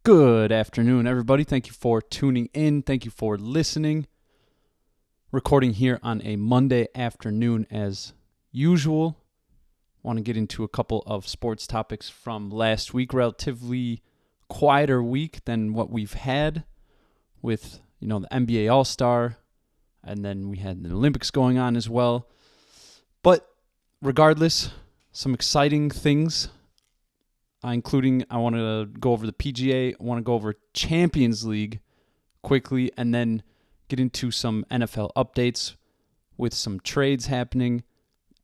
Good afternoon, everybody. Thank you for tuning in. Thank you for listening. Recording here on a Monday afternoon as usual. Want to get into a couple of sports topics from last week. Relatively quieter week than what we've had with, the NBA All-Star, and then we had the Olympics going on as well. But regardless, some exciting things, including I want to go over the PGA, I want to go over Champions League quickly, and then get into some NFL updates with some trades happening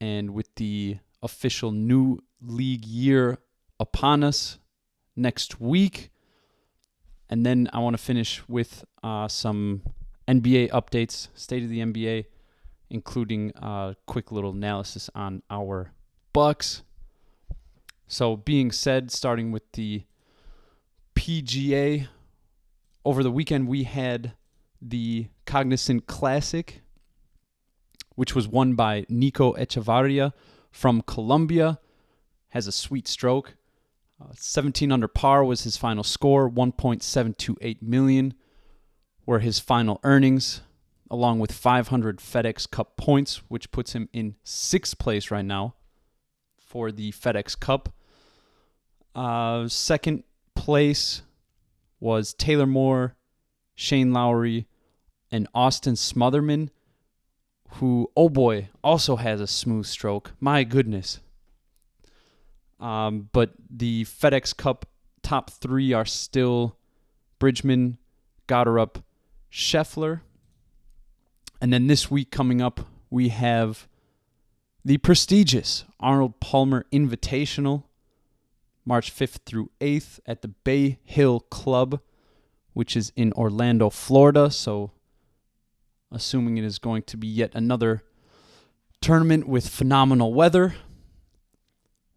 and with the official new league year upon us next week. And then I want to finish with some NBA updates, state of the NBA, including a quick little analysis on our Bucks. So being said, starting with the PGA, over the weekend we had the Cognizant Classic, which was won by Nico Echavarria from Colombia. Has a sweet stroke. 17 under par was his final score. 1.728 million were his final earnings, along with 500 FedEx Cup points, which puts him in 6th place right now for the FedEx Cup. Second place was Taylor Moore, Shane Lowry, and Austin Smotherman, who, oh boy, also has a smooth stroke. My goodness. But the FedEx Cup top three are still Bridgman, Goddard, Scheffler. And then this week coming up, we have the prestigious Arnold Palmer Invitational, March 5th through 8th at the Bay Hill Club, which is in Orlando, Florida. So assuming it is going to be yet another tournament with phenomenal weather,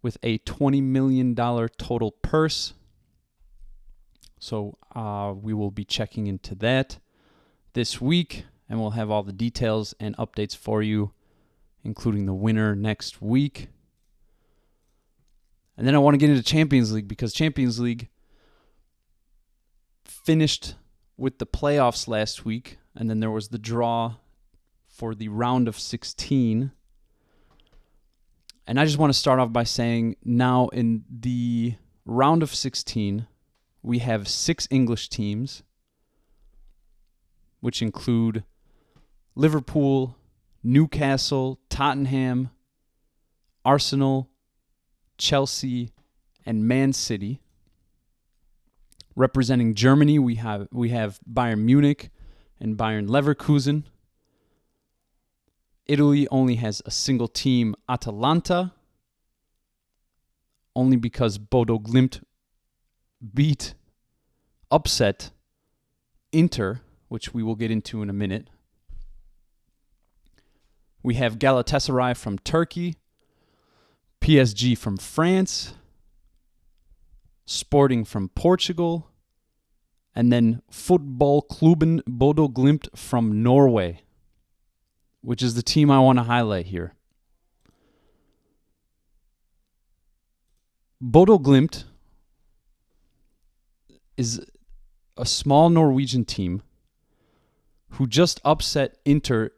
with a $20 million total purse. So we will be checking into that this week, and we'll have all the details and updates for you, including the winner next week. And then I want to get into Champions League, because Champions League finished with the playoffs last week, and then there was the draw for the round of 16. And I just want to start off by saying now in the round of 16, we have 6 English teams, which include Liverpool, Newcastle, Tottenham, Arsenal, Chelsea, and Man City. Representing Germany, we have Bayern Munich and Bayern Leverkusen. Italy only has a single team, Atalanta, only because Bodo Glimt upset Inter, which we will get into in a minute. We have Galatasaray from Turkey, PSG from France, Sporting from Portugal, and then Fotballklubben Bodo Glimt from Norway, which is the team I want to highlight here. Bodo Glimt is a small Norwegian team who just upset Inter,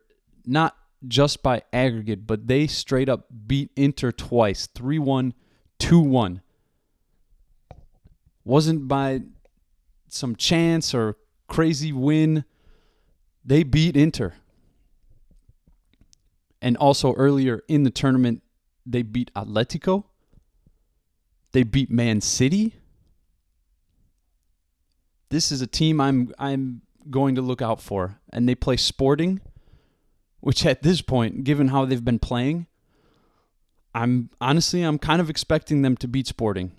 not just by aggregate, but they straight up beat Inter twice, 3-1, 2-1. Wasn't by some chance or crazy win. They beat Inter. And also earlier in the tournament, they beat Atletico. They beat Man City. This is a team I'm going to look out for. And they play Sporting, which at this point, given how they've been playing, I'm kind of expecting them to beat Sporting.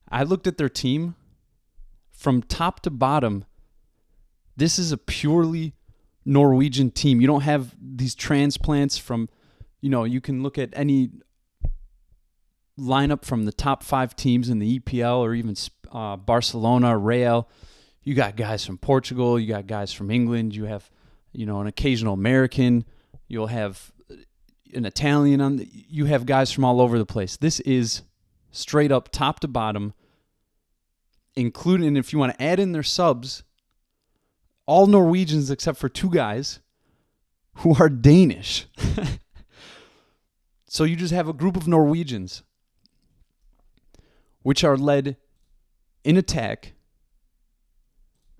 I looked at their team from top to bottom. This is a purely Norwegian team. You don't have these transplants from, you can look at any lineup from the top 5 teams in the EPL or even Barcelona, Real. You got guys from Portugal. You got guys from England. You have, an occasional American. You'll have an Italian. You have guys from all over the place. This is straight up, top to bottom, including, if you want to add in their subs, all Norwegians except for 2 guys who are Danish. So you just have a group of Norwegians which are led in attack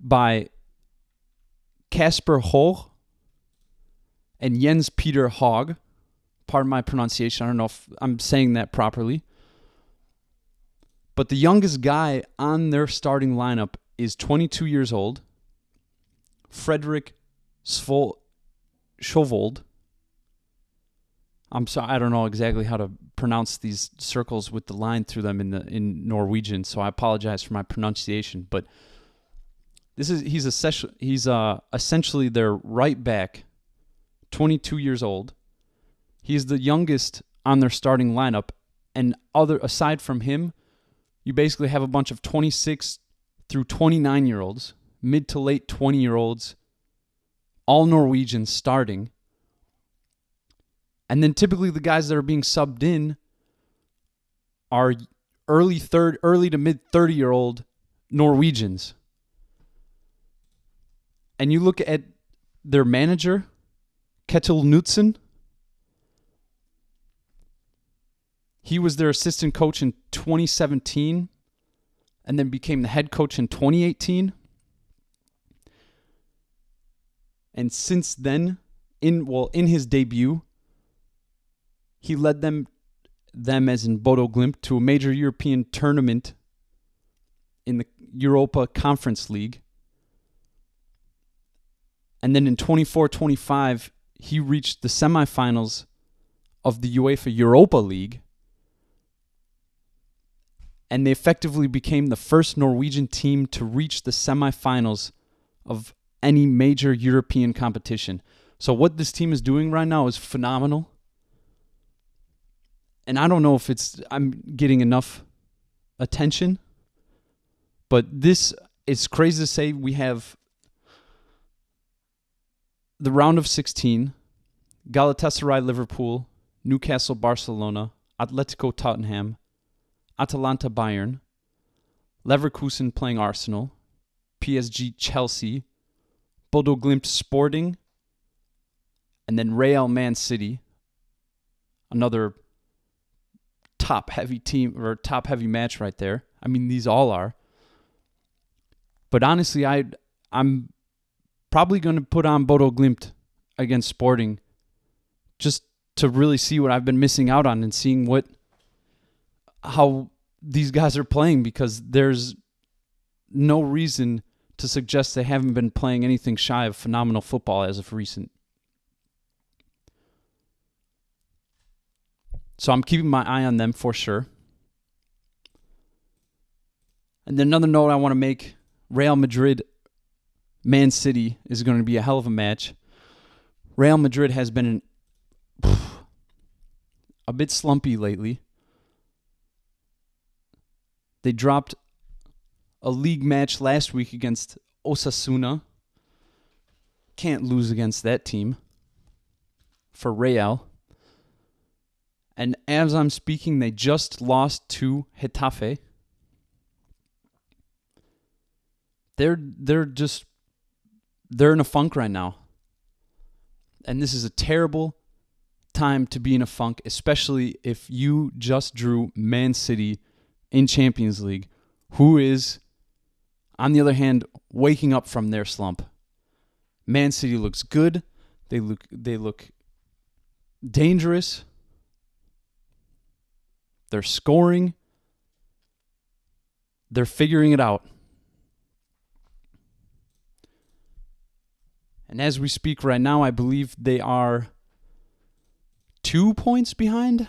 by Kasper Hoeg and Jens Peter Haag. Pardon my pronunciation. I don't know if I'm saying that properly. But the youngest guy on their starting lineup is 22 years old, Frederick Schovold. I'm sorry, I don't know exactly how to pronounce these circles with the line through them in Norwegian, so I apologize for my pronunciation. But he's essentially their right back, 22 years old. He's the youngest on their starting lineup, and aside from him, you basically have a bunch of 26 through 29-year-olds, mid to late 20-year-olds, all Norwegians starting. And then typically the guys that are being subbed in are early to mid 30-year-old Norwegians. And you look at their manager, Ketil Knutsen. He was their assistant coach in 2017 and then became the head coach in 2018. And since then, in his debut, he led them as in Bodo Glimt to a major European tournament in the Europa Conference League. And then in 24-25, he reached the semifinals of the UEFA Europa League. And they effectively became the first Norwegian team to reach the semifinals of any major European competition. So what this team is doing right now is phenomenal. And I don't know if I'm getting enough attention, but this is crazy to say. We have the round of 16, Galatasaray Liverpool, Newcastle Barcelona, Atletico Tottenham, Atalanta Bayern, Leverkusen playing Arsenal, PSG Chelsea, Bodo Glimt Sporting, and then Real Man City, another top-heavy team or top-heavy match right there. I mean, these all are. But honestly, I'm probably going to put on Bodo Glimt against Sporting just to really see what I've been missing out on and seeing how these guys are playing, because there's no reason to suggest they haven't been playing anything shy of phenomenal football as of recent. So I'm keeping my eye on them for sure. And then another note I want to make, Real Madrid, Man City is going to be a hell of a match. Real Madrid has been a bit slumpy lately. They dropped a league match last week against Osasuna. Can't lose against that team for Real. And as I'm speaking, they just lost to Getafe. They're in a funk right now. And this is a terrible time to be in a funk, especially if you just drew Man City in Champions League, who is, on the other hand, waking up from their slump. Man City looks good. They look dangerous. They're scoring. They're figuring it out. And as we speak right now, I believe they are 2 points behind.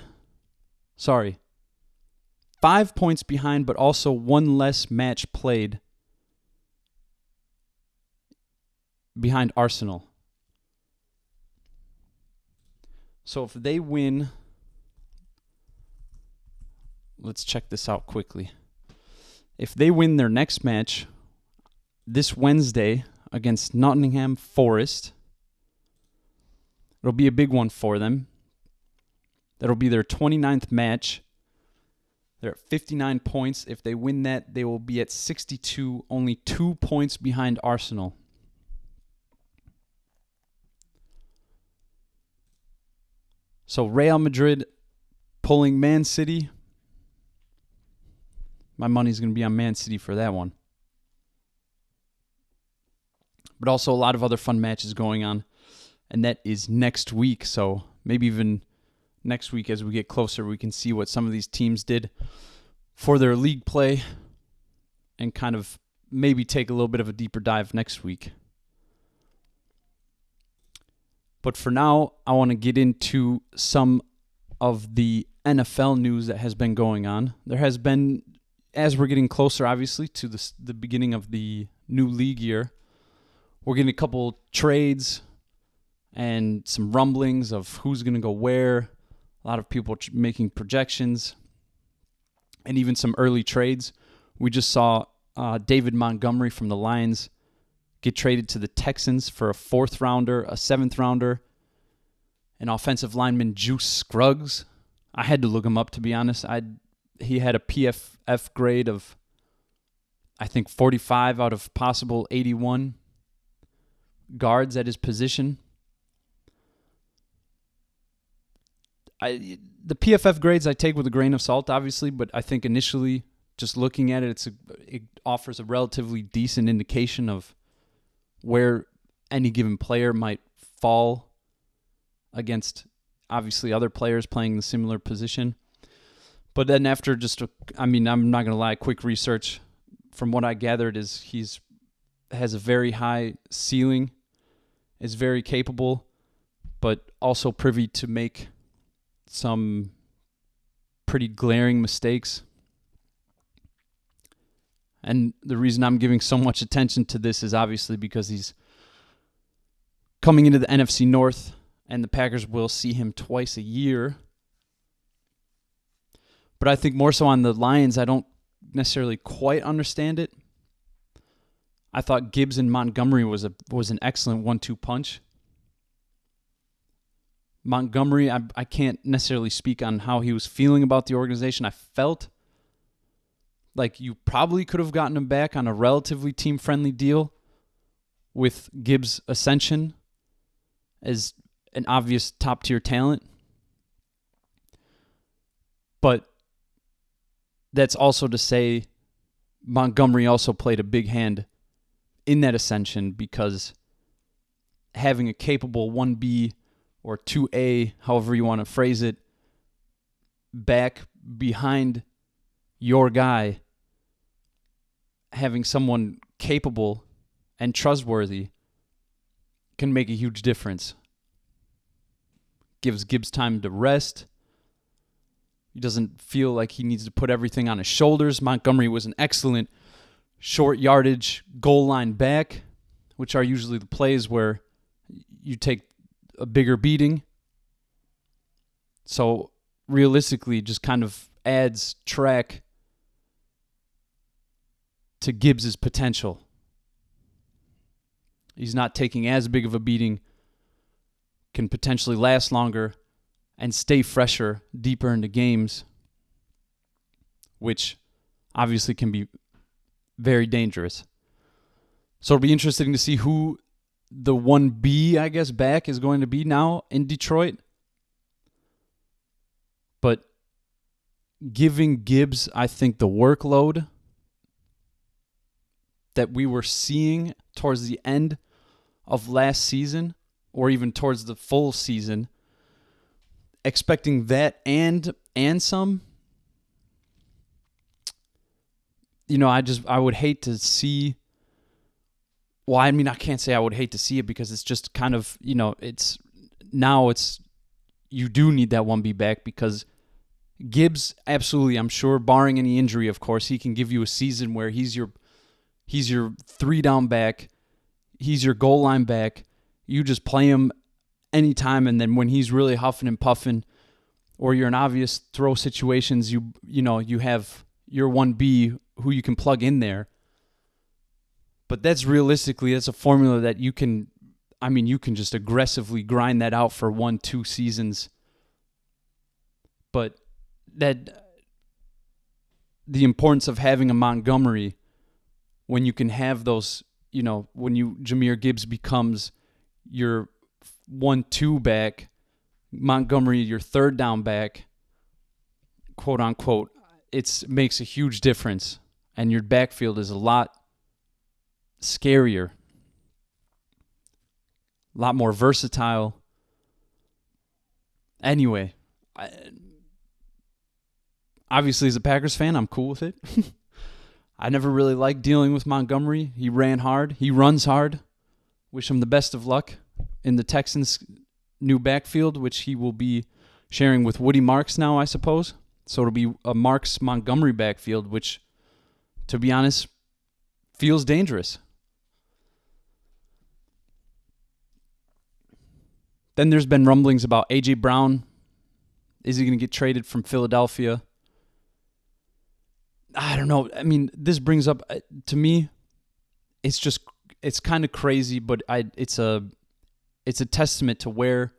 5 points behind, but also one less match played behind Arsenal. So if they win, let's check this out quickly. If they win their next match this Wednesday against Nottingham Forest, it'll be a big one for them. That'll be their 29th match. They're at 59 points. If they win that, they will be at 62, only 2 points behind Arsenal. So Real Madrid pulling Man City. My money's going to be on Man City for that one. But also a lot of other fun matches going on. And that is next week. So maybe even next week as we get closer, we can see what some of these teams did for their league play and kind of maybe take a little bit of a deeper dive next week. But for now, I want to get into some of the NFL news that has been going on. There has been, as we're getting closer, obviously, to the beginning of the new league year, we're getting a couple trades and some rumblings of who's going to go where. A lot of people making projections and even some early trades. We just saw David Montgomery from the Lions get traded to the Texans for a 4th rounder, a 7th rounder, an offensive lineman, Juice Scruggs. I had to look him up, to be honest. He had a PFF grade of, I think, 45 out of possible 81 guards at his position. The PFF grades I take with a grain of salt, obviously, but I think initially, just looking at it, it offers a relatively decent indication of where any given player might fall against, obviously, other players playing the similar position. But then after I'm not going to lie, quick research, from what I gathered is has a very high ceiling, is very capable, but also privy to make some pretty glaring mistakes. And the reason I'm giving so much attention to this is obviously because he's coming into the NFC North, and the Packers will see him twice a year. But I think more so on the Lions, I don't necessarily quite understand it. I thought Gibbs and Montgomery was an excellent 1-2 punch. Montgomery, I can't necessarily speak on how he was feeling about the organization. I felt like you probably could have gotten him back on a relatively team-friendly deal with Gibbs' ascension as an obvious top-tier talent. But that's also to say Montgomery also played a big hand in that ascension, because having a capable 1B or 2A, however you want to phrase it, back behind your guy, having someone capable and trustworthy can make a huge difference. Gives Gibbs time to rest. He doesn't feel like he needs to put everything on his shoulders. Montgomery was an excellent short yardage goal line back, which are usually the plays where you take a bigger beating. So realistically, just kind of adds track to Gibbs' potential. He's not taking as big of a beating, can potentially last longer, and stay fresher deeper into games, which obviously can be very dangerous. So it'll be interesting to see who the 1B, I guess, back is going to be now in Detroit. But giving Gibbs, I think, the workload that we were seeing towards the end of last season, or even towards the full season, expecting that and some, I would hate to see. Well, I mean, I can't say I would hate to see it, because it's just kind of, you do need that 1B back, because Gibbs, absolutely, I'm sure, barring any injury, of course, he can give you a season where he's your 3-down back, he's your goal line back. You just play him anytime, and then when he's really huffing and puffing, or you're in obvious throw situations, you have your 1B who you can plug in there. But that's a formula that you can just aggressively grind that out for 1-2 seasons. But that the importance of having a Montgomery when you can have those, when Jahmyr Gibbs becomes your 1-2 back, Montgomery your third down back, quote unquote, it makes a huge difference. And your backfield is a lot scarier, a lot more versatile. Anyway, obviously as a Packers fan, I'm cool with it. I never really liked dealing with Montgomery. He ran hard. He runs hard. Wish him the best of luck in the Texans' new backfield, which he will be sharing with Woody Marks now, I suppose. So it'll be a Marks-Montgomery backfield, which, to be honest, feels dangerous. Then there's been rumblings about A.J. Brown. Is he going to get traded from Philadelphia? I don't know. I mean, this brings up, to me, it's kind of crazy, but it's a testament to where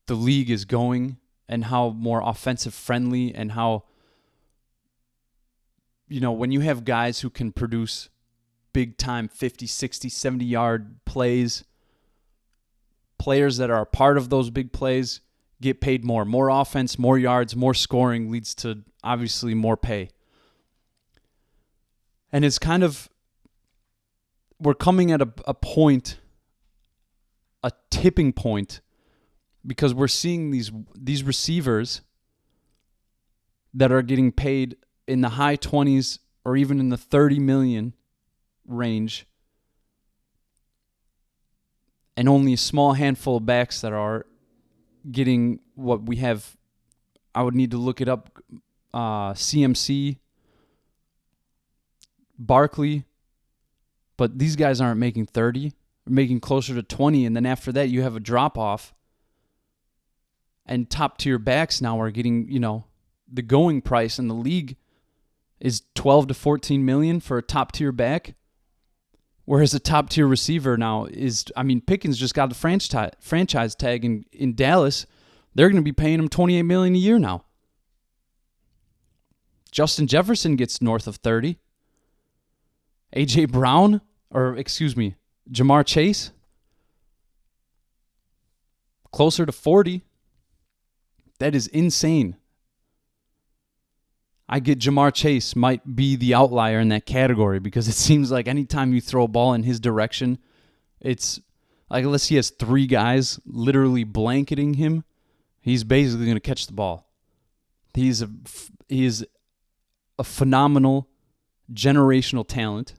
the league is going and how more offensive friendly and how, when you have guys who can produce big time 50, 60, 70-yard plays, players that are a part of those big plays get paid more. More offense, more yards, more scoring leads to obviously more pay. And it's kind of, we're coming at a point, a tipping point, because we're seeing these receivers that are getting paid in the high 20s or even in the 30 million range, and only a small handful of backs that are getting what we have. I would need to look it up. CMC, Barkley, but these guys aren't making 30. They're making closer to 20, and then after that you have a drop-off. And top-tier backs now are getting, the going price in the league is 12 to 14 million for a top-tier back, whereas a top-tier receiver now is, Pickens just got the franchise tag in Dallas. They're going to be paying him $28 million a year now. Justin Jefferson gets north of 30. A.J. Brown, Jamar Chase, closer to 40. That is insane. I get Jamar Chase might be the outlier in that category because it seems like anytime you throw a ball in his direction, it's like unless he has three guys literally blanketing him, he's basically going to catch the ball. He is a phenomenal generational talent.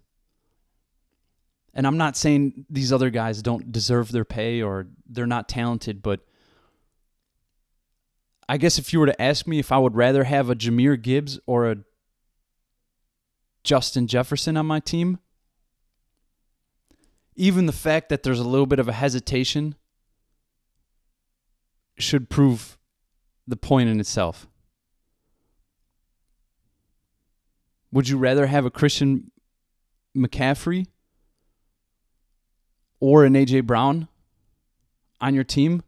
And I'm not saying these other guys don't deserve their pay or they're not talented, but I guess if you were to ask me if I would rather have a Jahmyr Gibbs or a Justin Jefferson on my team, even the fact that there's a little bit of a hesitation should prove the point in itself. Would you rather have a Christian McCaffrey or an A.J. Brown on your team?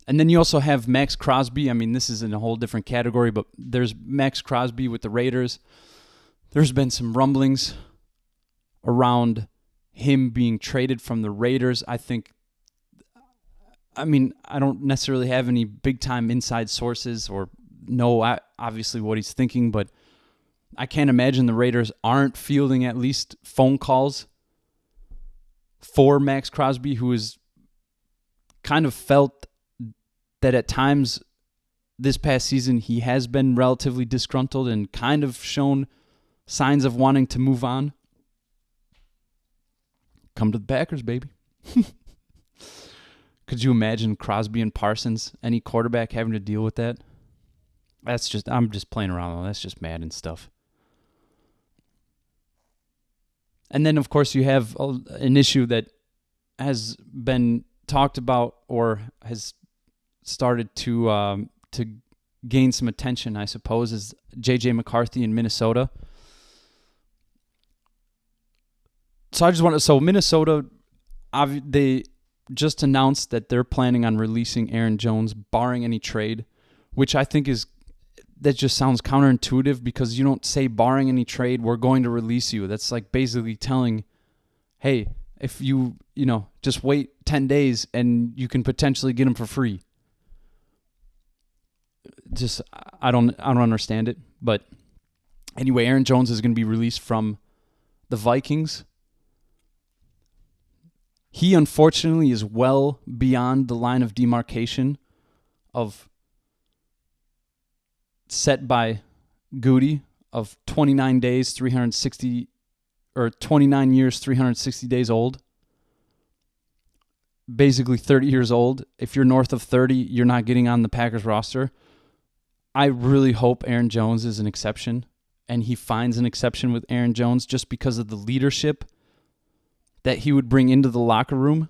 And then you also have Max Crosby. This is in a whole different category, but there's Max Crosby with the Raiders. There's been some rumblings around him being traded from the Raiders. I don't necessarily have any big-time inside sources or know obviously what he's thinking, but I can't imagine the Raiders aren't fielding at least phone calls for Max Crosby, who has kind of felt that at times this past season he has been relatively disgruntled and kind of shown signs of wanting to move on. Come to the Packers, baby. Could you imagine Crosby and Parsons, any quarterback, having to deal with that? I'm just playing around, though. That's just Madden stuff. And then, of course, you have an issue that has been talked about or has started to gain some attention, I suppose, is J.J. McCarthy in Minnesota. So Minnesota, they just announced that they're planning on releasing Aaron Jones, barring any trade, which I think that just sounds counterintuitive because you don't say barring any trade, we're going to release you. That's like basically telling, hey, if you just wait 10 days and you can potentially get him for free. Just, I don't understand it. But anyway, Aaron Jones is going to be released from the Vikings. He, unfortunately, is well beyond the line of demarcation of set by Goody of 29 days, 360, or 29 years, 360 days old. Basically 30 years old. If you're north of 30, you're not getting on the Packers roster. I really hope Aaron Jones is an exception, and he finds an exception with Aaron Jones just because of the leadership that he would bring into the locker room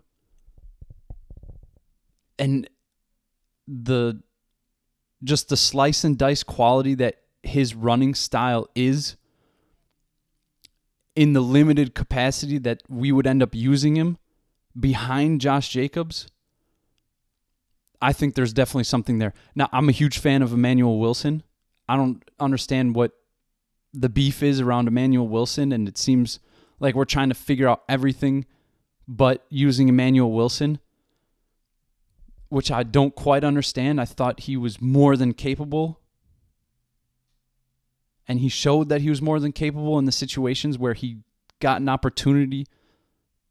and the slice and dice quality that his running style is in the limited capacity that we would end up using him behind Josh Jacobs. I think there's definitely something there. Now, I'm a huge fan of Emmanuel Wilson. I don't understand what the beef is around Emmanuel Wilson, and it seems like we're trying to figure out everything but using Emmanuel Wilson, which I don't quite understand. I thought he was more than capable, and he showed that he was more than capable in the situations where he got an opportunity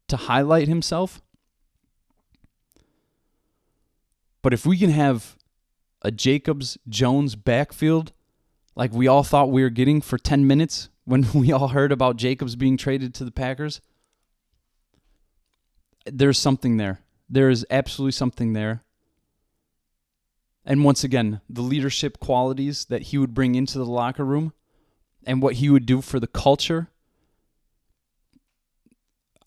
to highlight himself. But if we can have a Jacobs-Jones backfield like we all thought we were getting for 10 minutes when we all heard about Jacobs being traded to the Packers, there's something there. There is absolutely something there. And once again, the leadership qualities that he would bring into the locker room and what he would do for the culture,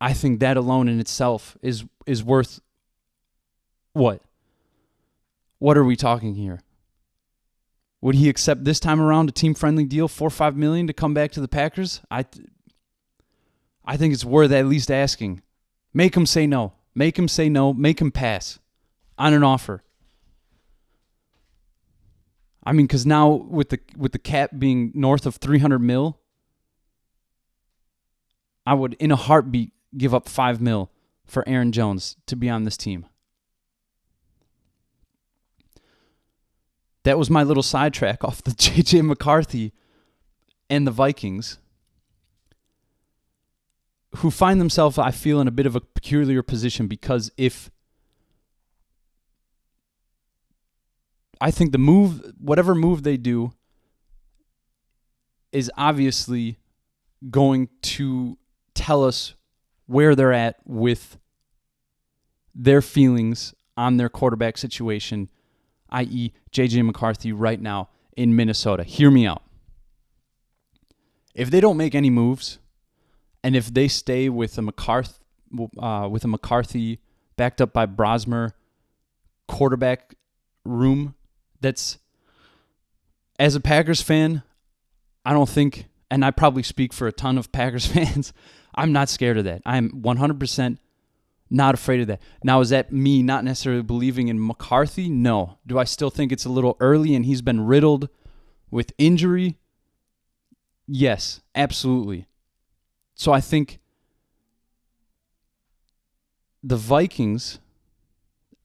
I think that alone in itself is worth what? What are we talking here? Would he accept this time around a team-friendly deal, $4 or $5 million, to come back to the Packers? I think it's worth at least asking. Make him say no. Make him say no. Make him pass on an offer. I mean, because now with the cap being north of $300 million, I would, in a heartbeat, give up $5 million for Aaron Jones to be on this team. That was my little sidetrack off the J.J. McCarthy and the Vikings, who find themselves, I feel, in a bit of a peculiar position because I think whatever move they do is obviously going to tell us where they're at with their feelings on their quarterback situation, i.e. J.J. McCarthy right now in Minnesota. Hear me out. If they don't make any moves, and if they stay with a McCarthy backed up by Brosmer quarterback room, that's, as a Packers fan, I don't think, and I probably speak for a ton of Packers fans, I'm not scared of that. I'm 100% not afraid of that. Now, is that me not necessarily believing in McCarthy? No. Do I still think it's a little early and he's been riddled with injury? Yes, absolutely. So I think the Vikings,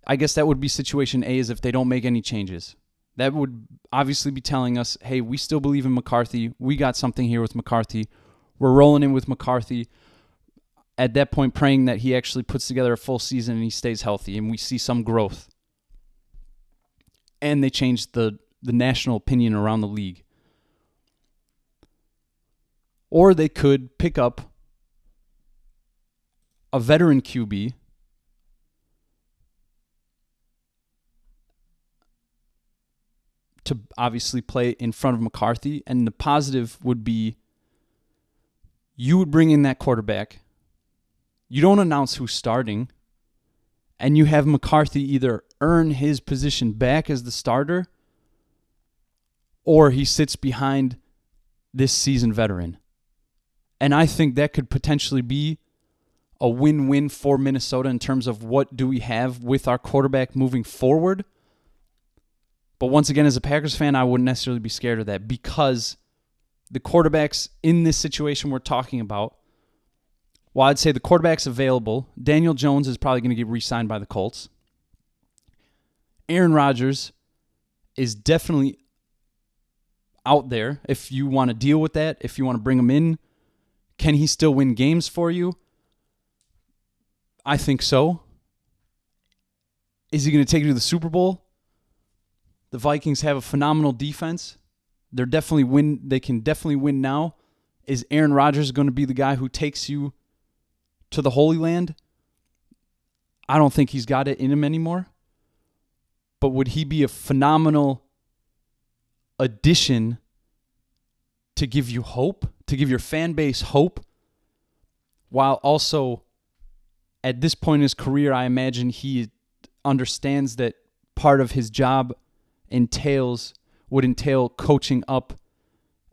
I guess that would be situation A, is if they don't make any changes. That would obviously be telling us, hey, we still believe in McCarthy. We got something here with McCarthy. We're rolling in with McCarthy. At that point, praying that he actually puts together a full season and he stays healthy and we see some growth. And they change the national opinion around the league. Or they could pick up a veteran QB to obviously play in front of McCarthy. And the positive would be you would bring in that quarterback. You don't announce who's starting, and you have McCarthy either earn his position back as the starter or he sits behind this seasoned veteran. And I think that could potentially be a win-win for Minnesota in terms of what do we have with our quarterback moving forward. But once again, as a Packers fan, I wouldn't necessarily be scared of that because the quarterbacks in this situation we're talking about, well, I'd say the quarterbacks available, Daniel Jones is probably going to get re-signed by the Colts. Aaron Rodgers is definitely out there if you want to deal with that, if you want to bring him in. Can he still win games for you? I think so. Is he going to take you to the Super Bowl? The Vikings have a phenomenal defense. They can definitely win now. Is Aaron Rodgers going to be the guy who takes you to the Holy Land? I don't think he's got it in him anymore. But would he be a phenomenal addition to give you hope, to give your fan base hope, while also at this point in his career, I imagine he understands that part of his job would entail coaching up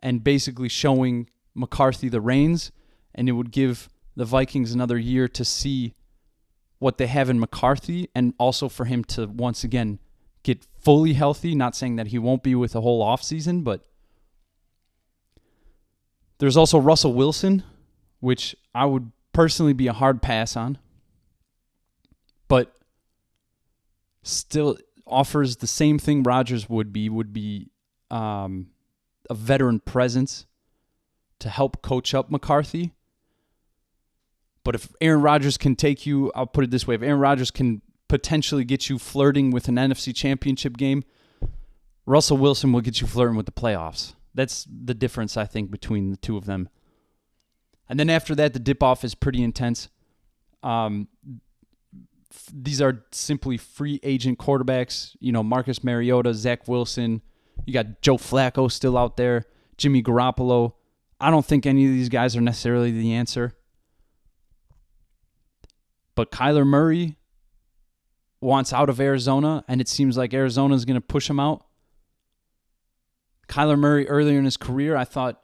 and basically showing McCarthy the reins, and it would give the Vikings another year to see what they have in McCarthy, and also for him to once again get fully healthy. Not saying that he won't be with the whole offseason, but there's also Russell Wilson, which I would personally be a hard pass on, but still offers the same thing Rodgers would be a veteran presence to help coach up McCarthy. But if Aaron Rodgers can take you, I'll put it this way, if Aaron Rodgers can potentially get you flirting with an NFC championship game, Russell Wilson will get you flirting with the playoffs. That's the difference, I think, between the two of them. And then after that, the dip-off is pretty intense. These are simply free agent quarterbacks. You know, Marcus Mariota, Zach Wilson. You got Joe Flacco still out there. Jimmy Garoppolo. I don't think any of these guys are necessarily the answer. But Kyler Murray wants out of Arizona, and it seems like Arizona is going to push him out. Kyler Murray, earlier in his career, I thought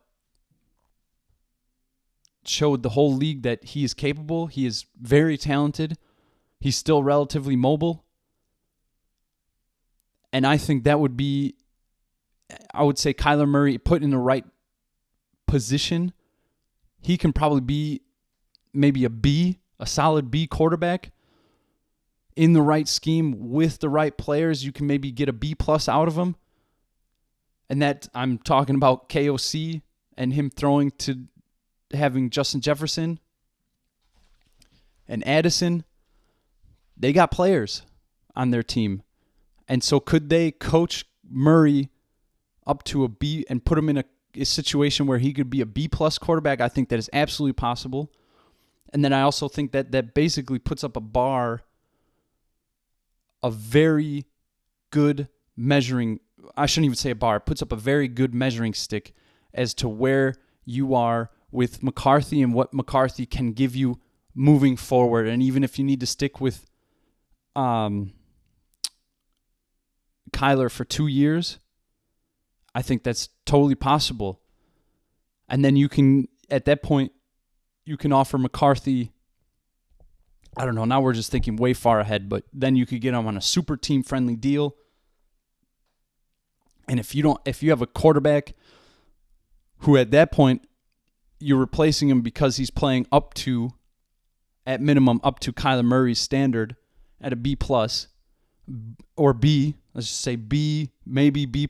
showed the whole league that he is capable. He is very talented. He's still relatively mobile. And I think that would be, I would say Kyler Murray put in the right position. He can probably be maybe a solid B quarterback. In the right scheme with the right players, you can maybe get a B+ out of him. And that I'm talking about KOC and him throwing to having Justin Jefferson and Addison. They got players on their team. And so could they coach Murray up to a B and put him in a situation where he could be a B+ quarterback? I think that is absolutely possible. And then I also think that basically puts up a bar, a very good measuring, I shouldn't even say a bar, it puts up a very good measuring stick as to where you are with McCarthy and what McCarthy can give you moving forward. And even if you need to stick with Kyler for 2 years, I think that's totally possible. And then you can, at that point, you can offer McCarthy, I don't know, now we're just thinking way far ahead, but then you could get him on a super team-friendly deal. And if you have a quarterback who at that point you're replacing him because he's playing at minimum up to Kyler Murray's standard at a B+, or B, let's just say B, maybe B+,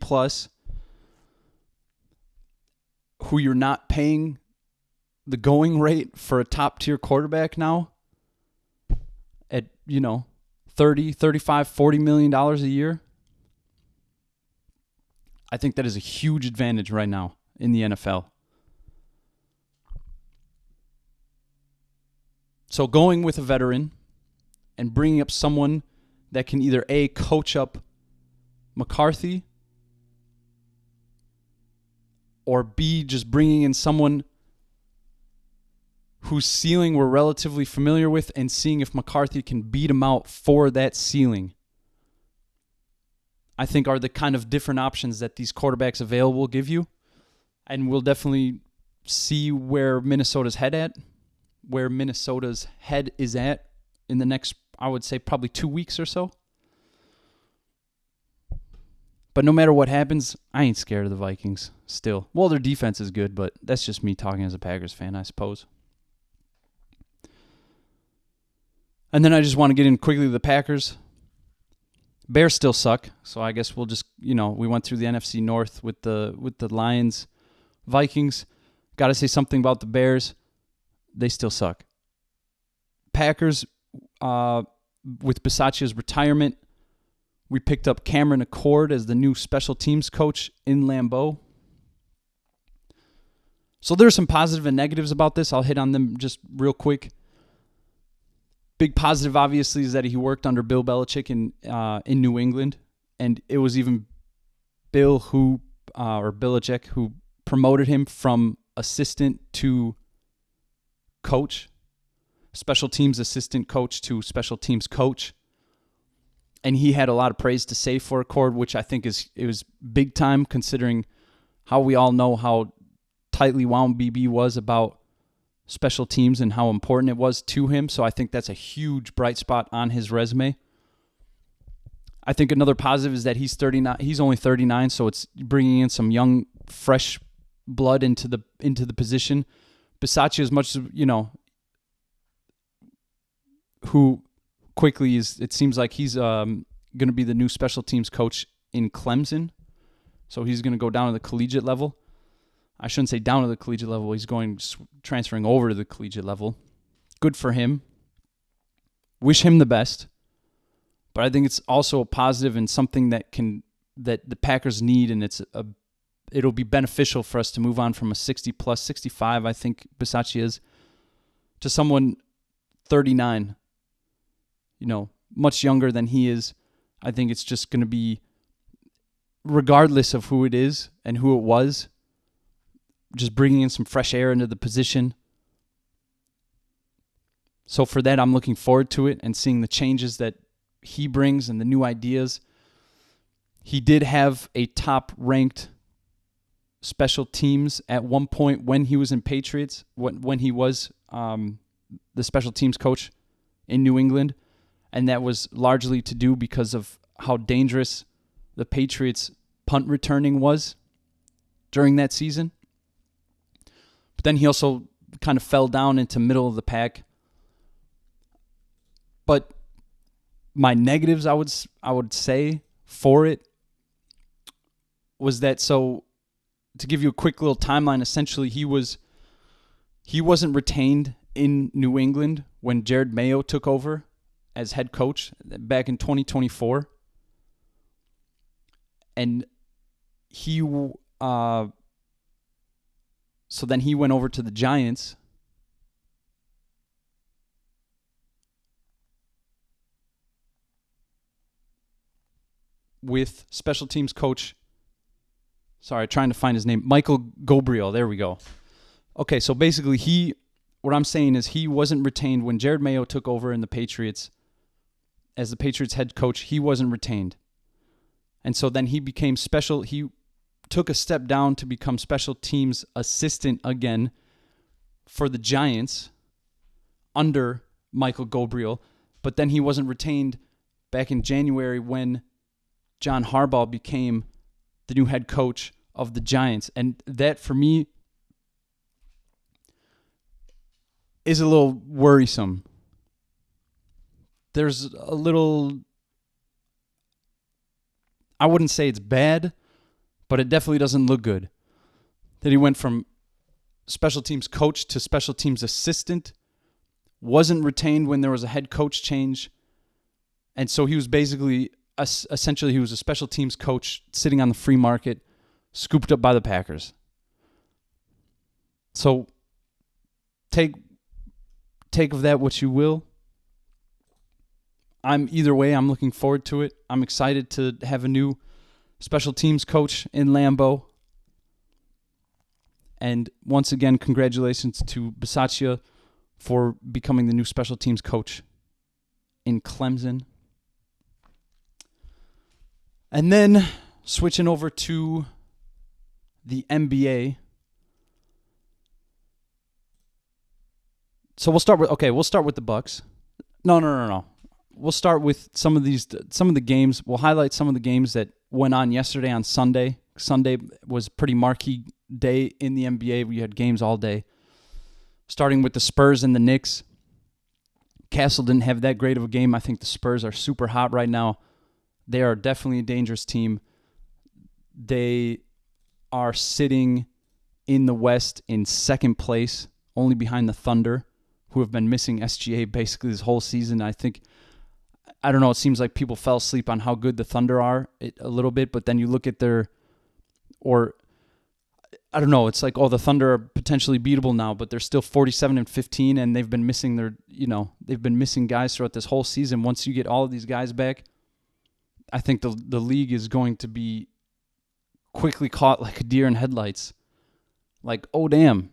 who you're not paying the going rate for a top-tier quarterback now at, $30, $35, $40 million a year. I think that is a huge advantage right now in the NFL. So going with a veteran and bringing up someone that can either A, coach up McCarthy, or B, just bringing in someone whose ceiling we're relatively familiar with and seeing if McCarthy can beat him out for that ceiling, I think are the kind of different options that these quarterbacks available give you. And we'll definitely see where Minnesota's head is at in the next, I would say, probably 2 weeks or so. But no matter what happens, I ain't scared of the Vikings still. Well, their defense is good, but that's just me talking as a Packers fan, I suppose. And then I just want to get in quickly to the Packers. Bears still suck, so I guess we'll just, we went through the NFC North with the Lions, Vikings. Got to say something about the Bears. They still suck. Packers, with Bisaccia's retirement, we picked up Cameron Accord as the new special teams coach in Lambeau. So there's some positive and negatives about this. I'll hit on them just real quick. Big positive, obviously, is that he worked under Bill Belichick in New England, and it was even Belichick who promoted him from assistant to coach, special teams assistant coach to special teams coach, and he had a lot of praise to say for Accord, which I think it was big time considering how we all know how tightly wound BB was about special teams and how important it was to him. So I think that's a huge bright spot on his resume. I think another positive is that he's 39. He's only 39, so it's bringing in some young, fresh blood into the position. Bisaccia, as much as who quickly is, it seems like he's going to be the new special teams coach in Clemson. So he's going to go down to the collegiate level. I shouldn't say down to the collegiate level. He's transferring over to the collegiate level. Good for him. Wish him the best. But I think it's also a positive and something that the Packers need, and it'll be beneficial for us to move on from a 60-plus, 65, I think Bisaccia is, to someone 39, much younger than he is. I think it's just going to be, regardless of who it is and who it was, just bringing in some fresh air into the position. So for that, I'm looking forward to it and seeing the changes that he brings and the new ideas. He did have a top-ranked special teams at one point when he was in Patriots, when he was the special teams coach in New England, and that was largely to do because of how dangerous the Patriots' punt returning was during that season. But then he also kind of fell down into middle of the pack. But my negatives, I would say for it was that, so to give you a quick little timeline, essentially he wasn't retained in New England when Jared Mayo took over as head coach back in 2024. And so then he went over to the Giants. With special teams coach, trying to find his name, Michael Gabriel. There we go. Okay, so basically what I'm saying is he wasn't retained when Jared Mayo took over in the Patriots as the Patriots head coach. He wasn't retained. And so then he took a step down to become special teams assistant again for the Giants under Michael Gabriel, but then he wasn't retained back in January when John Harbaugh became the new head coach of the Giants. And that, for me, is a little worrisome. There's a little, I wouldn't say it's bad, but it definitely doesn't look good that he went from special teams coach to special teams assistant, wasn't retained when there was a head coach change, and so he was basically, essentially, he was a special teams coach sitting on the free market, scooped up by the Packers. So take of that what you will. Either way, I'm looking forward to it. I'm excited to have a new special teams coach in Lambeau. And once again, congratulations to Bisaccia for becoming the new special teams coach in Clemson. And then switching over to the NBA. So we'll start with the Bucks. No. We'll start with some of the games. We'll highlight some of the games that went on yesterday on Sunday. Sunday was a pretty marquee day in the NBA. We had games all day, starting with the Spurs and the Knicks. Castle didn't have that great of a game. I think the Spurs are super hot right now. They are definitely a dangerous team. They are sitting in the West in second place, only behind the Thunder, who have been missing SGA basically this whole season. I don't know, it seems like people fell asleep on how good the Thunder are a little bit, but then you look at I don't know, it's like, the Thunder are potentially beatable now, but they're still 47-15, and they've been missing guys throughout this whole season. Once you get all of these guys back, I think the league is going to be quickly caught like a deer in headlights. Like, oh damn,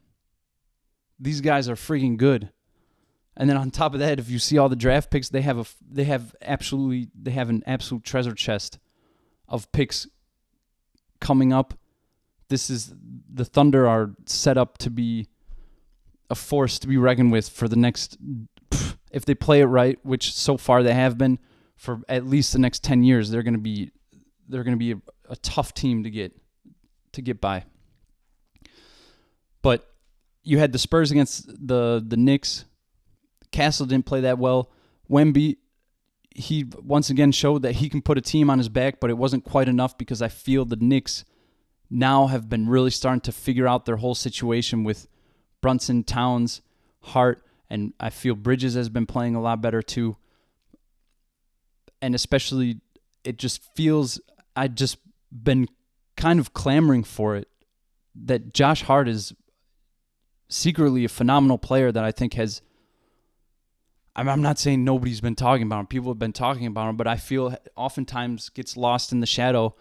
these guys are freaking good. And then on top of that, if you see all the draft picks, they have an absolute treasure chest of picks coming up. The Thunder are set up to be a force to be reckoned with for the next, if they play it right, which so far they have been for at least the next 10 years. They're going to be a tough team to get by. But you had the Spurs against the Knicks. Castle didn't play that well. Wemby, he once again showed that he can put a team on his back, but it wasn't quite enough because I feel the Knicks now have been really starting to figure out their whole situation with Brunson, Towns, Hart, and I feel Bridges has been playing a lot better too. And especially, it just feels, I've just been kind of clamoring for it, that Josh Hart is secretly a phenomenal player that I think has, I'm not saying nobody's been talking about him. People have been talking about him, but I feel oftentimes gets lost in the shadow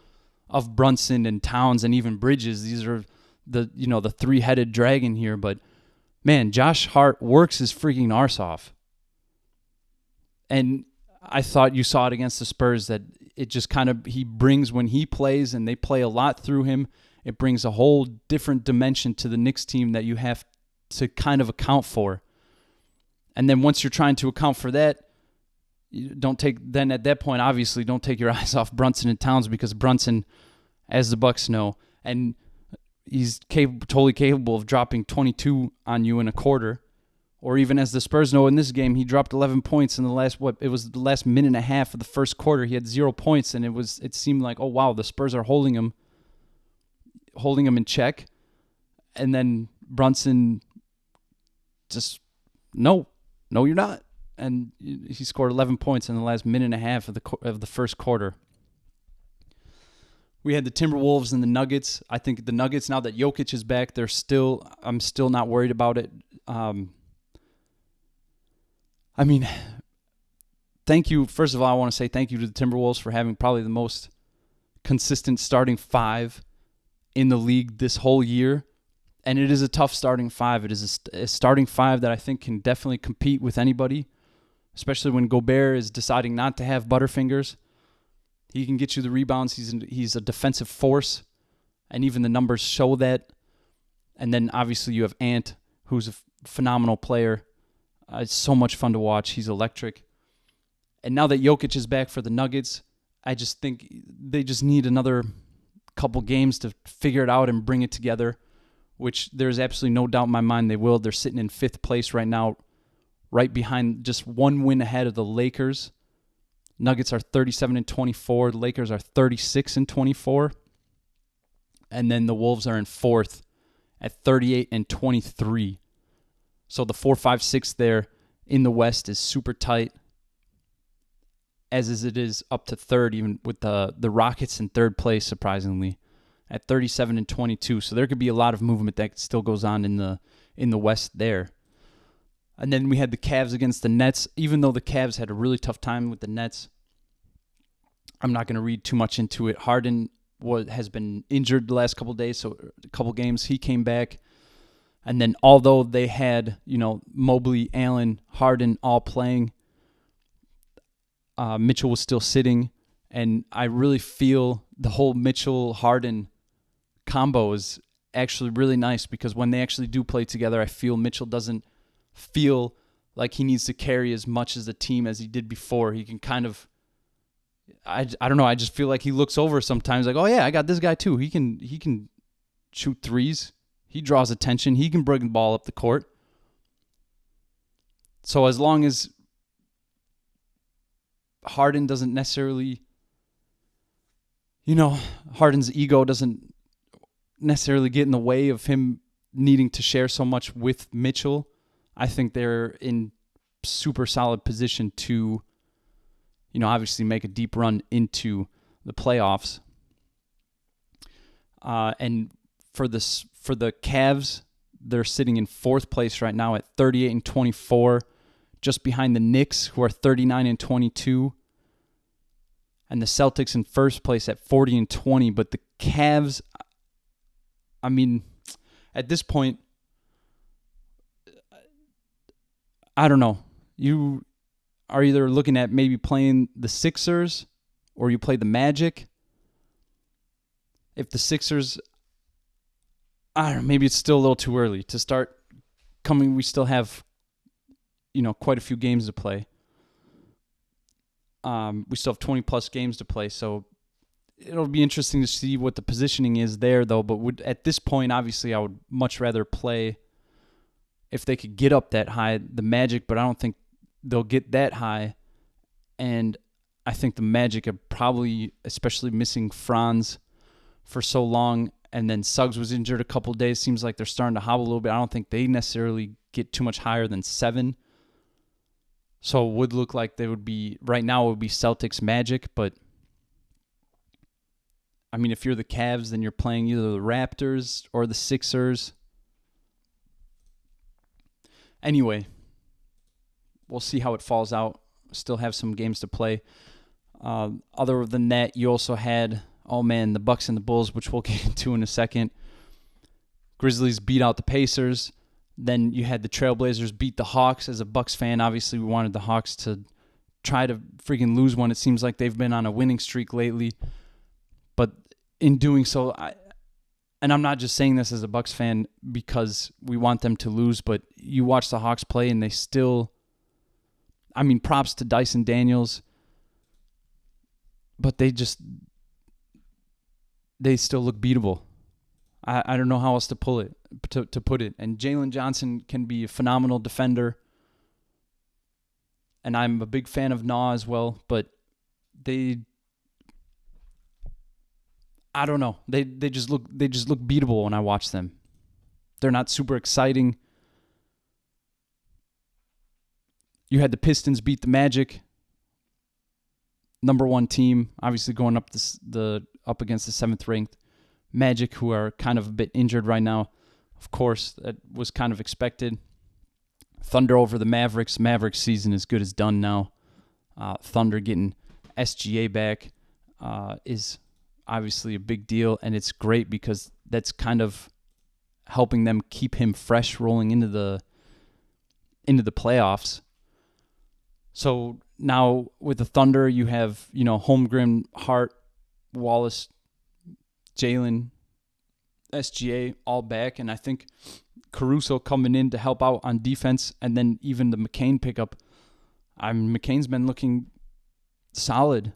of Brunson and Towns and even Bridges. These are the three-headed dragon here. But, man, Josh Hart works his freaking arse off. And I thought you saw it against the Spurs that it just kind of, he brings, when he plays and they play a lot through him, it brings a whole different dimension to the Knicks team that you have to kind of account for. And then once you're trying to account for that, at that point, obviously, don't take your eyes off Brunson and Towns, because Brunson, as the Bucks know, and he's totally capable of dropping 22 on you in a quarter, or even as the Spurs know in this game, he dropped 11 points in the last minute and a half of the first quarter. He had 0 points, and it seemed like, oh wow, the Spurs are holding him in check, and then Brunson just no, you're not. And he scored 11 points in the last minute and a half of the first quarter. We had the Timberwolves and the Nuggets. I think the Nuggets, now that Jokic is back, I'm still not worried about it. Thank you. First of all, I want to say thank you to the Timberwolves for having probably the most consistent starting five in the league this whole year. And it is a tough starting five. It is a starting five that I think can definitely compete with anybody, especially when Gobert is deciding not to have Butterfingers. He can get you the rebounds. He's a defensive force, and even the numbers show that. And then obviously you have Ant, who's a phenomenal player. It's so much fun to watch. He's electric. And now that Jokic is back for the Nuggets, I just think they just need another couple games to figure it out and bring it together, which there's absolutely no doubt in my mind they will. They're sitting in 5th place right now, right behind, just one win ahead of the Lakers. Nuggets are 37-24. The Lakers are 36-24. And then the Wolves are in 4th at 38-23. So the 4, 5, 6 there in the West is super tight, as it is up to 3rd, even with the Rockets in 3rd place, surprisingly, at 37-22. So there could be a lot of movement that still goes on in the West there. And then we had the Cavs against the Nets. Even though the Cavs had a really tough time with the Nets, I'm not going to read too much into it. Harden has been injured the last couple of days, so a couple games he came back. And then although they had, Mobley, Allen, Harden all playing, Mitchell was still sitting. And I really feel the whole Mitchell-Harden combo is actually really nice, because when they actually do play together, I feel Mitchell doesn't feel like he needs to carry as much as the team as he did before. He can kind of, I don't know. I just feel like he looks over sometimes like, oh yeah, I got this guy too. He can shoot threes. He draws attention. He can bring the ball up the court. So as long as Harden doesn't necessarily, Harden's ego doesn't necessarily get in the way of him needing to share so much with Mitchell, I think they're in super solid position to, obviously make a deep run into the playoffs. And for the Cavs, they're sitting in fourth place right now at 38-24, just behind the Knicks, who are 39-22, and the Celtics in first place at 40-20. But the Cavs, I mean, at this point, I don't know. You are either looking at maybe playing the Sixers or you play the Magic. If the Sixers, I don't know, maybe it's still a little too early to start coming. We still have, quite a few games to play. We still have 20-plus games to play, so it'll be interesting to see what the positioning is there, though. But at this point, obviously, I would much rather play, if they could get up that high, the Magic, but I don't think they'll get that high. And I think the Magic are probably, especially missing Franz for so long, and then Suggs was injured a couple of days. Seems like they're starting to hobble a little bit. I don't think they necessarily get too much higher than 7. So it would look like they would be, right now it would be Celtics Magic, but I mean, if you're the Cavs, then you're playing either the Raptors or the Sixers. Anyway, we'll see how it falls out. Still have some games to play. Other than that, you also had, the Bucks and the Bulls, which we'll get into in a second. Grizzlies beat out the Pacers. Then you had the Trailblazers beat the Hawks. As a Bucks fan, obviously we wanted the Hawks to try to freaking lose one. It seems like they've been on a winning streak lately. But in doing so, and I'm not just saying this as a Bucks fan because we want them to lose, but you watch the Hawks play and they still, props to Dyson Daniels, but they still look beatable. I don't know how else to put it. And Jalen Johnson can be a phenomenal defender. And I'm a big fan of Nah as well, but I don't know. They just look beatable when I watch them. They're not super exciting. You had the Pistons beat the Magic, number 1 team, obviously going up against the 7th ranked Magic, who are kind of a bit injured right now. Of course, that was kind of expected. Thunder over the Mavericks. Mavericks season is good as done now. Thunder getting SGA back is obviously a big deal, and it's great because that's kind of helping them keep him fresh rolling into the playoffs. So now with the Thunder, you have, Holmgren, Hart, Wallace, Jalen, SGA all back, and I think Caruso coming in to help out on defense, and then even the McCain pickup. McCain's been looking solid,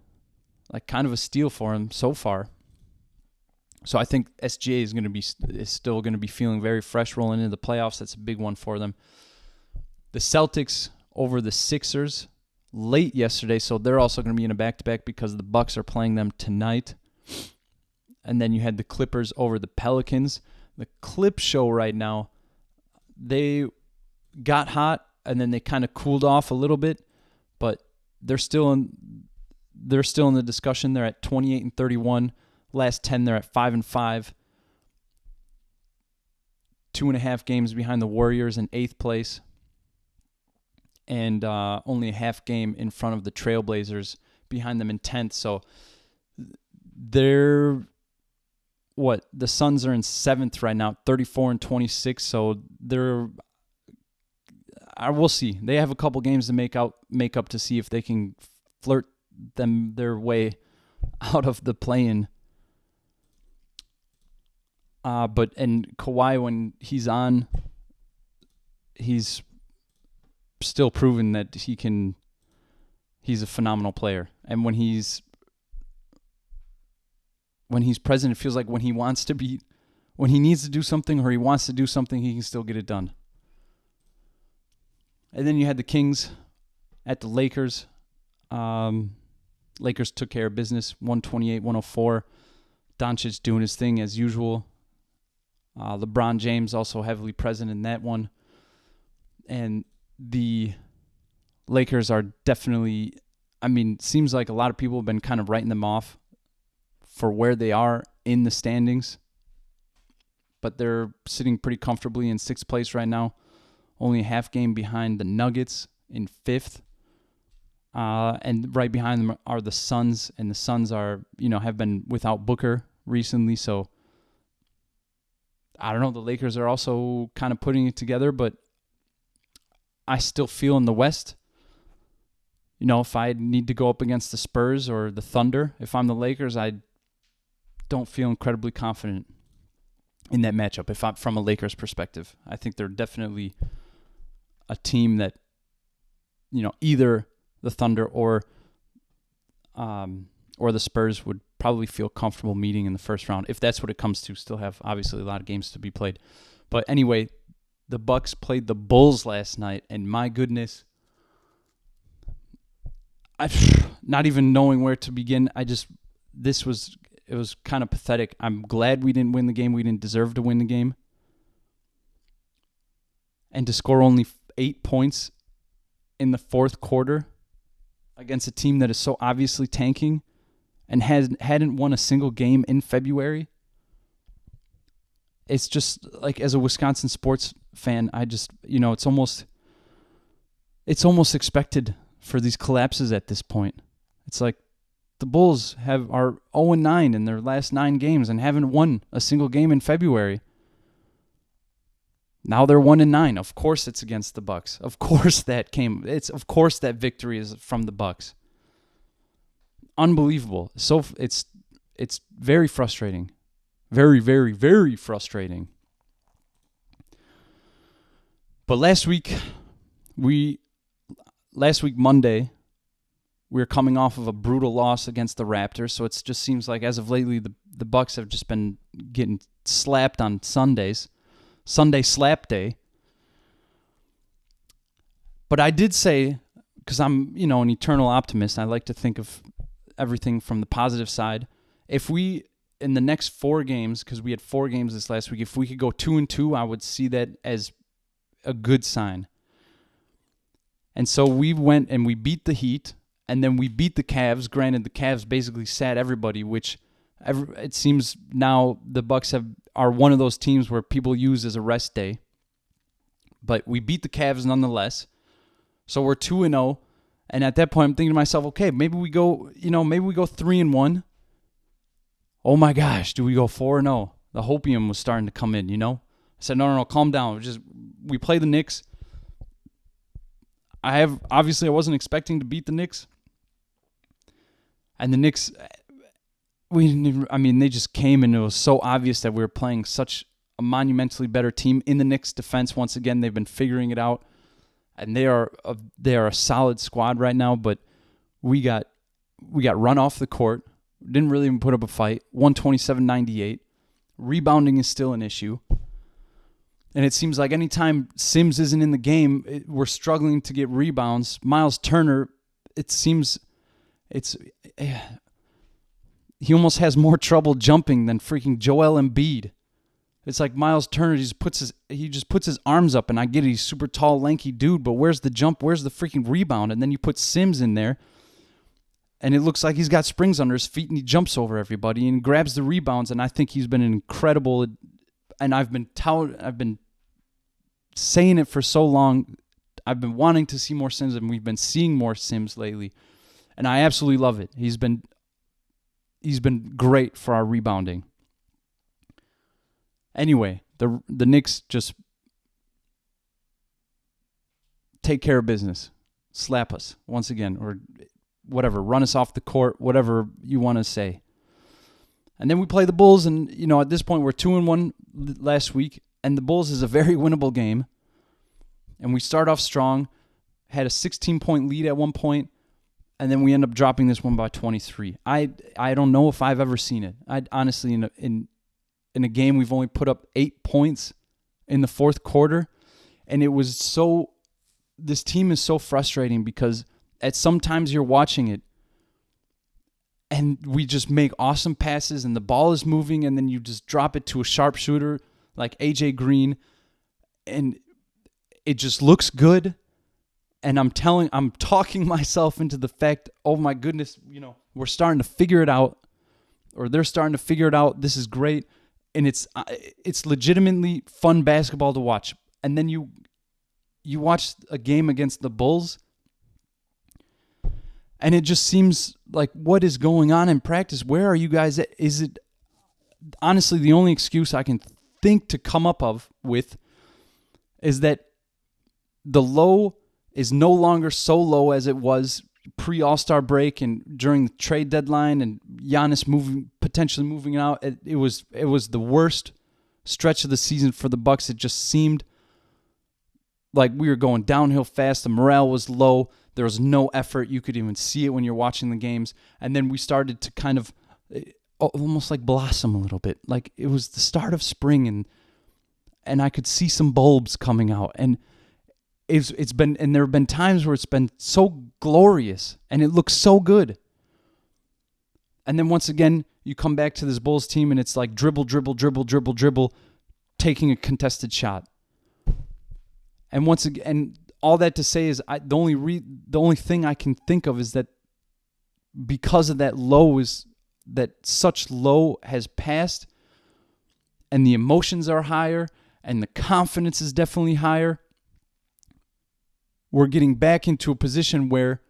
like kind of a steal for him so far. So I think SGA is still going to be feeling very fresh rolling into the playoffs. That's a big one for them. The Celtics over the Sixers late yesterday, so they're also going to be in a back-to-back because the Bucks are playing them tonight. And then you had the Clippers over the Pelicans. The Clip show right now, they got hot and then they kind of cooled off a little bit, but they're still in the discussion. They're at 28-31. Last 10, they're at 5-5. 2.5 games behind the Warriors in 8th place. And only a half game in front of the Trailblazers behind them in 10th. So the Suns are in 7th right now, 34-26. So we'll see. They have a couple games to make up to see if they can flirt their way out of the play-in. And Kawhi, when he's on, he's still proven that he's a phenomenal player. And when he's when he's present, it feels like when he needs to do something or he wants to do something, he can still get it done. And then you had the Kings at the Lakers. Lakers took care of business, 128-104. Doncic doing his thing as usual. LeBron James also heavily present in that one. And the Lakers are definitely, seems like a lot of people have been kind of writing them off for where they are in the standings. But they're sitting pretty comfortably in 6th place right now. Only a half game behind the Nuggets in 5th. And right behind them are the Suns. And the Suns are, have been without Booker recently. So, I don't know. The Lakers are also kind of putting it together. But I still feel in the West, if I need to go up against the Spurs or the Thunder, if I'm the Lakers, I don't feel incredibly confident in that matchup. If I'm from a Lakers perspective, I think they're definitely a team that, either the Thunder or the Spurs would probably feel comfortable meeting in the first round, if that's what it comes to. Still have obviously a lot of games to be played. But anyway, the Bucks played the Bulls last night, and my goodness, I not even knowing where to begin. It was kind of pathetic. I'm glad we didn't win the game. We didn't deserve to win the game. And to score only 8 points in the fourth quarter against a team that is so obviously tanking and hadn't won a single game in February. It's just like, as a Wisconsin sports fan, I just, it's almost expected for these collapses at this point. It's like the Bulls are 0-9 in their last 9 games and haven't won a single game in February. Now they're 1-9. Of course it's against the Bucks. Of course that victory is from the Bucks. Unbelievable. So it's very frustrating. Very, very, very frustrating. But last week Monday, we were coming off of a brutal loss against the Raptors, so it just seems like as of lately the Bucks have just been getting slapped on Sundays. Sunday slap day. But I did say, because I'm, an eternal optimist, I like to think of everything from the positive side. If we, in the next 4 games, because we had 4 games this last week, if we could go 2-2, I would see that as a good sign. And so we went and we beat the Heat, and then we beat the Cavs. Granted, the Cavs basically sat everybody, which it seems now the Bucks are one of those teams where people use as a rest day. But we beat the Cavs nonetheless. So we're 2-0. And at that point, I'm thinking to myself, okay, maybe we go 3-1. Oh my gosh, do we go 4-0? The hopium was starting to come in, I said, no, calm down. We play the Knicks. I wasn't expecting to beat the Knicks. And the Knicks, they just came, and it was so obvious that we were playing such a monumentally better team. In the Knicks' defense, once again, they've been figuring it out, and they are a solid squad right now. But we got run off the court, didn't really even put up a fight. 127-98. Rebounding is still an issue, and it seems like anytime Sims isn't in the game, we're struggling to get rebounds. Miles Turner, it seems he almost has more trouble jumping than freaking Joel Embiid. It's like Miles Turner just puts his arms up, and I get it, he's super tall, lanky dude, but where's the jump? Where's the freaking rebound? And then you put Sims in there, and it looks like he's got springs under his feet, and he jumps over everybody and grabs the rebounds. And I think he's been incredible. And I've been saying it for so long. I've been wanting to see more Sims, and we've been seeing more Sims lately, and I absolutely love it. He's been great for our rebounding. Anyway, the Knicks just take care of business, slap us once again, or whatever, run us off the court, whatever you want to say. And then we play the Bulls, and at this point we're 2-1 last week, and the Bulls is a very winnable game. And we start off strong, had a 16-point lead at one point, and then we end up dropping this one by 23. I don't know if I've ever seen it. I honestly, in a game we've only put up 8 points in the fourth quarter, and it was so. This team is so frustrating because at sometimes you're watching it, and we just make awesome passes, and the ball is moving, and then you just drop it to a sharpshooter like AJ Green, and it just looks good. And I'm talking myself into the fact, oh my goodness, we're starting to figure it out, or they're starting to figure it out. This is great, and it's legitimately fun basketball to watch. And then you watch a game against the Bulls, and it just seems like, what is going on in practice? Where are you guys at? Is it honestly the only excuse I can think to come up with is that the low is no longer so low as it was pre-All-Star break and during the trade deadline, and Giannis potentially moving out. It was the worst stretch of the season for the Bucks. It just seemed like we were going downhill fast. The morale was low. There was no effort. You could even see it when you're watching the games. And then we started to kind of almost like blossom a little bit. Like it was the start of spring, and I could see some bulbs coming out. And it's been, and there have been times where it's been so glorious and it looks so good. And then once again, you come back to this Bulls team and it's like dribble, taking a contested shot. And once again, all that to say is the only thing I can think of is that because of that such low has passed, and the emotions are higher, and the confidence is definitely higher. We're getting back into a position where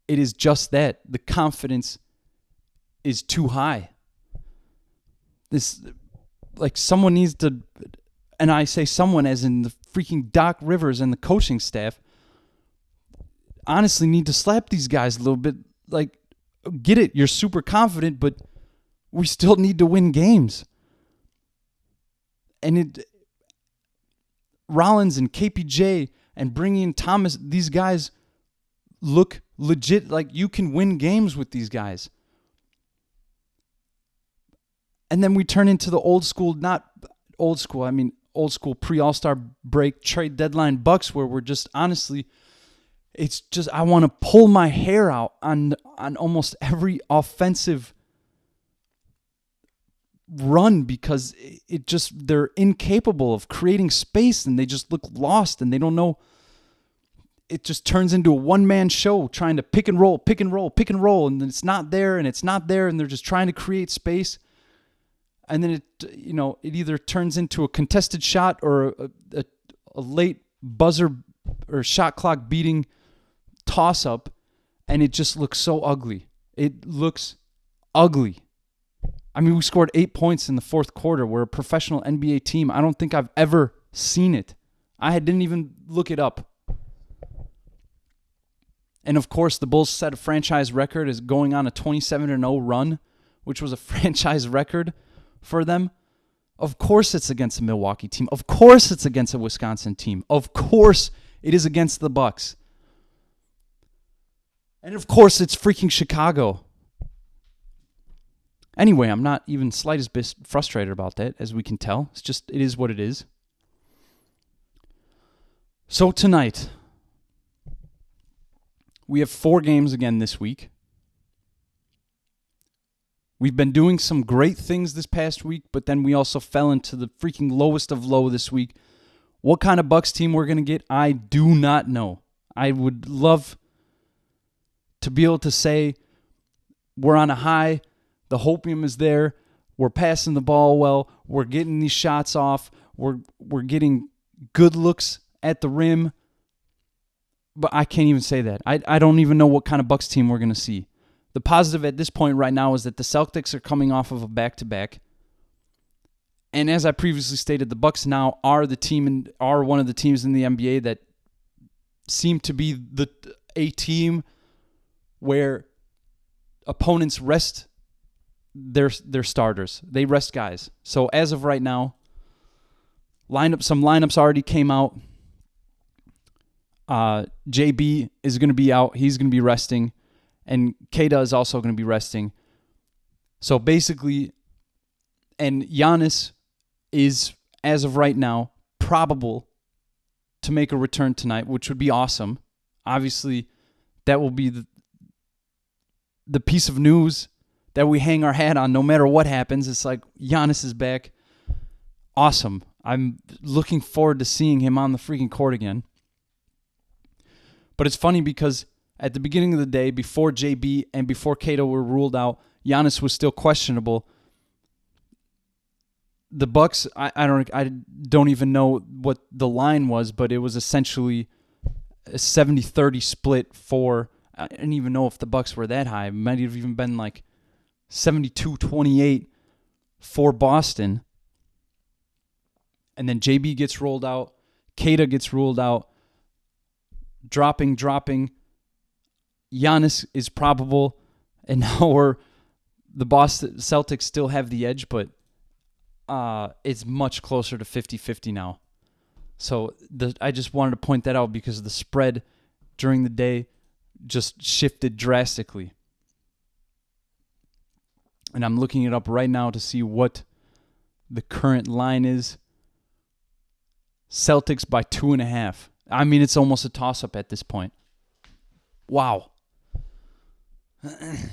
it is just that the confidence is too high. Someone needs to, and I say someone as in the freaking Doc Rivers and the coaching staff, honestly need to slap these guys a little bit. Like, get it, you're super confident, but we still need to win games. And Rollins and KPJ and bringing in Thomas, these guys look legit. Like, you can win games with these guys. And then we turn into the old school pre-All-Star break trade deadline Bucks, where we're just honestly, it's just, I want to pull my hair out on almost every offensive run, because they're incapable of creating space, and they just look lost, and they don't know. It just turns into a one-man show trying to pick and roll, and then it's not there, and they're just trying to create space. And then it either turns into a contested shot or a late buzzer or shot clock beating toss-up, and it just looks so ugly. It looks ugly. I mean, we scored 8 points in the fourth quarter. We're a professional NBA team. I don't think I've ever seen it. I didn't even look it up. And of course, the Bulls set a franchise record as going on a 27-0 run, which was a franchise record for them. Of course it's against a Milwaukee team. Of course it's against a Wisconsin team. Of course it is against the Bucks. And of course it's freaking Chicago. Anyway, I'm not even slightest bit frustrated about that, as we can tell. It is what it is. So tonight, we have 4 games again this week. We've been doing some great things this past week, but then we also fell into the freaking lowest of low this week. What kind of Bucks team we're going to get, I do not know. I would love to be able to say we're on a high, the hopium is there, we're passing the ball well, we're getting these shots off, we're getting good looks at the rim, but I can't even say that. I don't even know what kind of Bucks team we're going to see. The positive at this point right now is that the Celtics are coming off of a back-to-back. And as I previously stated, the Bucks now are one of the teams in the NBA that seem to be a team where opponents rest their starters. They rest guys. So as of right now, some lineups already came out. JB is going to be out. He's going to be resting. And Kata is also going to be resting. So basically, and Giannis is, as of right now, probable to make a return tonight, which would be awesome. Obviously, that will be the piece of news that we hang our hat on no matter what happens. It's like, Giannis is back. Awesome. I'm looking forward to seeing him on the freaking court again. But it's funny because at the beginning of the day, before JB and before Cato were ruled out, Giannis was still questionable. The Bucks, I don't even know what the line was, but it was essentially a 70-30 split for, I didn't even know if the Bucks were that high. It might have even been like 72-28 for Boston. And then JB gets rolled out. Kata gets ruled out. Dropping. Giannis is probable. And now the Boston Celtics still have the edge, but it's much closer to 50-50 now. So I just wanted to point that out because the spread during the day just shifted drastically. And I'm looking it up right now to see what the current line is. Celtics by 2.5. I mean, it's almost a toss-up at this point. Wow. And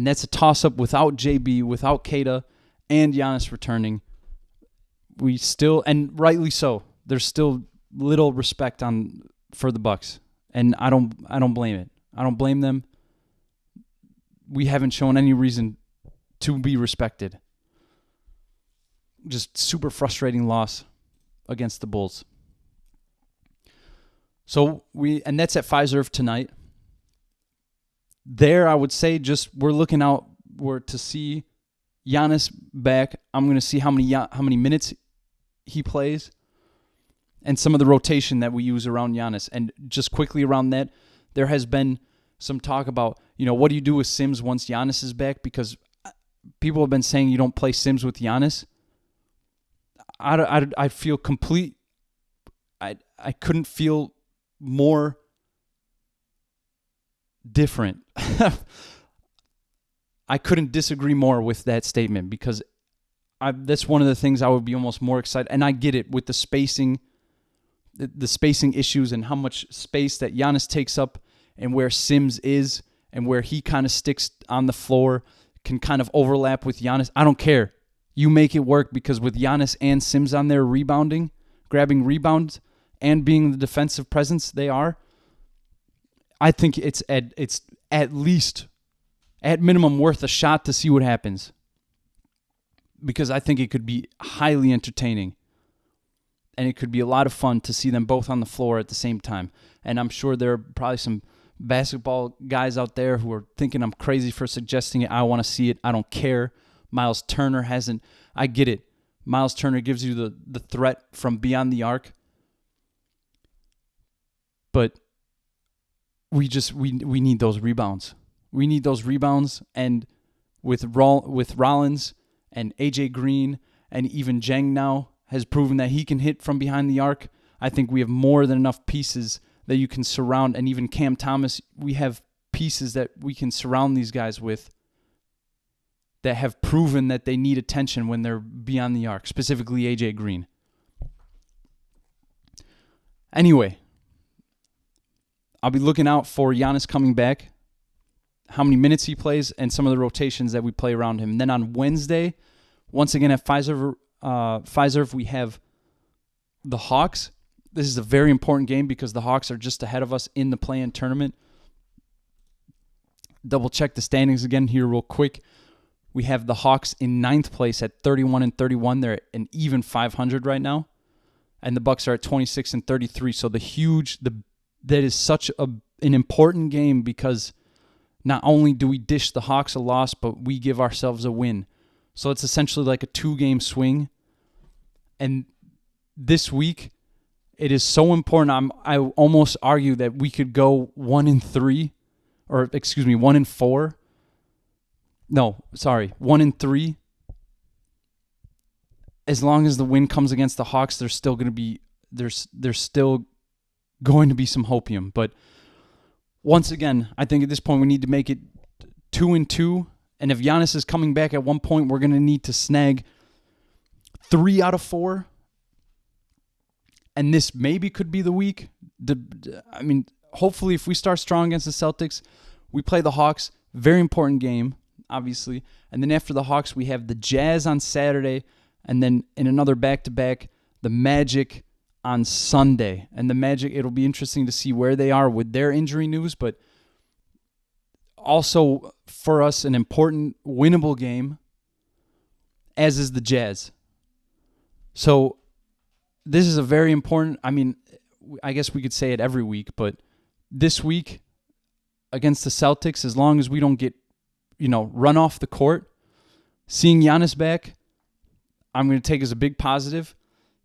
that's a toss-up without JB, without Kata, and Giannis returning. We still, and rightly so, there's still little respect for the Bucks. And I don't blame it. I don't blame them. We haven't shown any reason to be respected. Just super frustrating loss against the Bulls. So and that's at Fiserv tonight. There, I would say we're looking out to see Giannis back. I'm going to see how many minutes he plays and some of the rotation that we use around Giannis. And just quickly around that, there has been some talk about, what do you do with Sims once Giannis is back? Because people have been saying you don't play Sims with Giannis. I feel complete. I couldn't feel more different. I couldn't disagree more with that statement because that's one of the things I would be almost more excited. And I get it with the spacing issues and how much space that Giannis takes up and where Sims is and where he kind of sticks on the floor can kind of overlap with Giannis. I don't care. You make it work because with Giannis and Sims on there rebounding, grabbing rebounds, and being the defensive presence they are, I think it's at least, at minimum, worth a shot to see what happens. Because I think it could be highly entertaining. And it could be a lot of fun to see them both on the floor at the same time. And I'm sure there are probably some basketball guys out there who are thinking I'm crazy for suggesting it. I want to see it. I don't care. Miles Turner hasn't. I get it. Miles Turner gives you the threat from beyond the arc. But we need those rebounds. We need those rebounds. And with Rollins and AJ Green and even Jeng now has proven that he can hit from behind the arc, I think we have more than enough pieces that you can surround. And even Cam Thomas, we have pieces that we can surround these guys with that have proven that they need attention when they're beyond the arc, specifically AJ Green. Anyway, I'll be looking out for Giannis coming back, how many minutes he plays, and some of the rotations that we play around him. And then on Wednesday, once again at Fiserv, we have the Hawks. This is a very important game because the Hawks are just ahead of us in the play-in tournament. Double check the standings again here real quick. We have the Hawks in 9th place at 31-31. They're at an even 500 right now. And the Bucks are at 26-33. So that is such an important game because not only do we dish the Hawks a loss, but we give ourselves a win. So it's essentially like a 2-game swing. And this week, it is so important. I almost argue that we could go 1-3, or 1-4. No, sorry, 1-3. As long as the win comes against the Hawks, they're still going to be some hopium. But once again, I think at this point we need to make it 2-2. And if Giannis is coming back at one point, we're going to need to snag 3 out of 4. And this maybe could be the week. Hopefully if we start strong against the Celtics, we play the Hawks. Very important game, obviously. And then after the Hawks, we have the Jazz on Saturday. And then in another back-to-back, the Magic on Sunday. And the Magic, it'll be interesting to see where they are with their injury news. But also for us, an important winnable game, as is the Jazz. So this is a very important, I guess we could say it every week, but this week against the Celtics, as long as we don't get, run off the court, seeing Giannis back, I'm going to take as a big positive.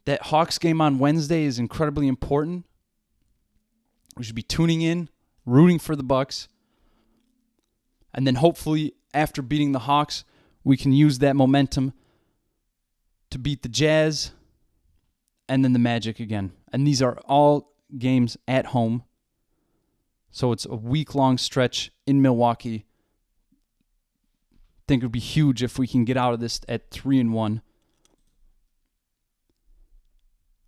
That Hawks game on Wednesday is incredibly important. We should be tuning in, rooting for the Bucks. And then hopefully after beating the Hawks, we can use that momentum to beat the Jazz and then the Magic again. And these are all games at home. So it's a week-long stretch in Milwaukee. I think it would be huge if we can get out of this at 3-1.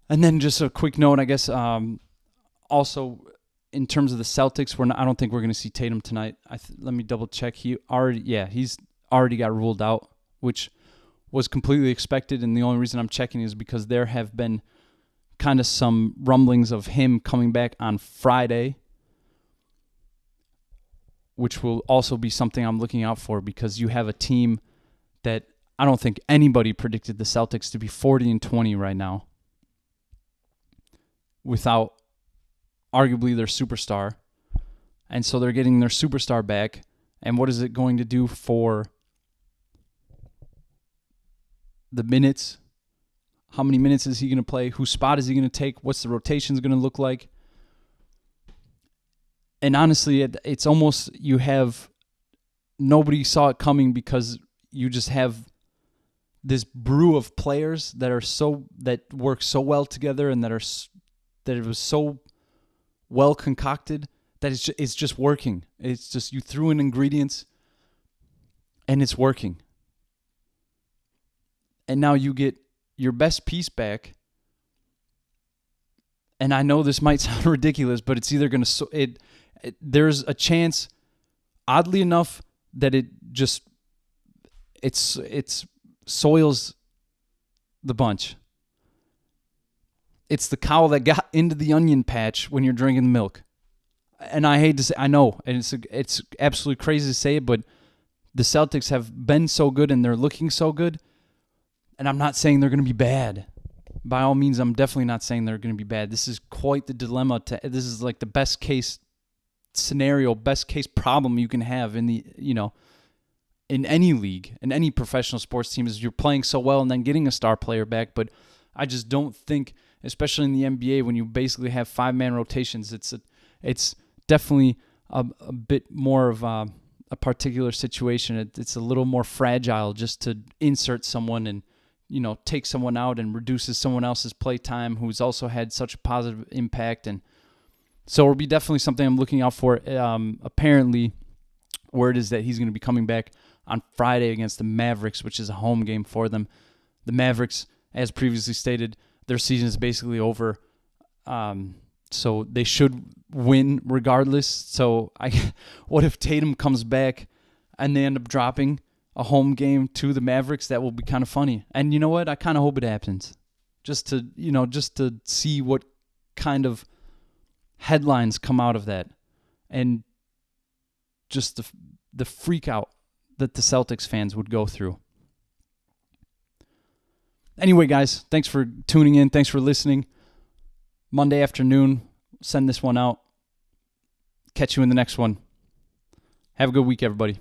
And then just a quick note, I guess, also in terms of the Celtics, I don't think we're going to see Tatum tonight. Let me double check. He's already got ruled out, which was completely expected. And the only reason I'm checking is because there have been kind of some rumblings of him coming back on Friday, which will also be something I'm looking out for, because you have a team that I don't think anybody predicted the Celtics to be 40-20 right now without arguably their superstar. And so they're getting their superstar back. And what is it going to do for the minutes? How many minutes is he going to play? Whose spot is he going to take? What's the rotations going to look like? And honestly, it's almost nobody saw it coming, because you just have this brew of players that work so well together, and that it was so well concocted that it's just working. It's just you threw in ingredients and it's working. And now you get your best piece back. And I know this might sound ridiculous, but it's either going to there's a chance, oddly enough, that it soils the bunch. It's the cow that got into the onion patch when you're drinking the milk. And I hate to say, I know, and it's absolutely crazy to say it, but the Celtics have been so good and they're looking so good. And I'm not saying they're going to be bad. By all means, I'm definitely not saying they're going to be bad. This is quite the dilemma. This is like the best case scenario, best case problem you can have in in any league, in any professional sports team, is you're playing so well and then getting a star player back. But I just don't think, especially in the NBA, when you basically have 5-man rotations, it's definitely a bit more of a particular situation. It's a little more fragile just to insert someone and take someone out and reduces someone else's play time who's also had such a positive impact. And so it'll be definitely something I'm looking out for. Apparently, word is that he's going to be coming back on Friday against the Mavericks, which is a home game for them. The Mavericks, as previously stated, their season is basically over. So they should win regardless. So what if Tatum comes back and they end up dropping a home game to the Mavericks? That will be kind of funny. And you know what? I kind of hope it happens. Just to see what kind of headlines come out of that. And just the freak out that the Celtics fans would go through. Anyway, guys, thanks for tuning in. Thanks for listening. Monday afternoon, send this one out. Catch you in the next one. Have a good week, everybody.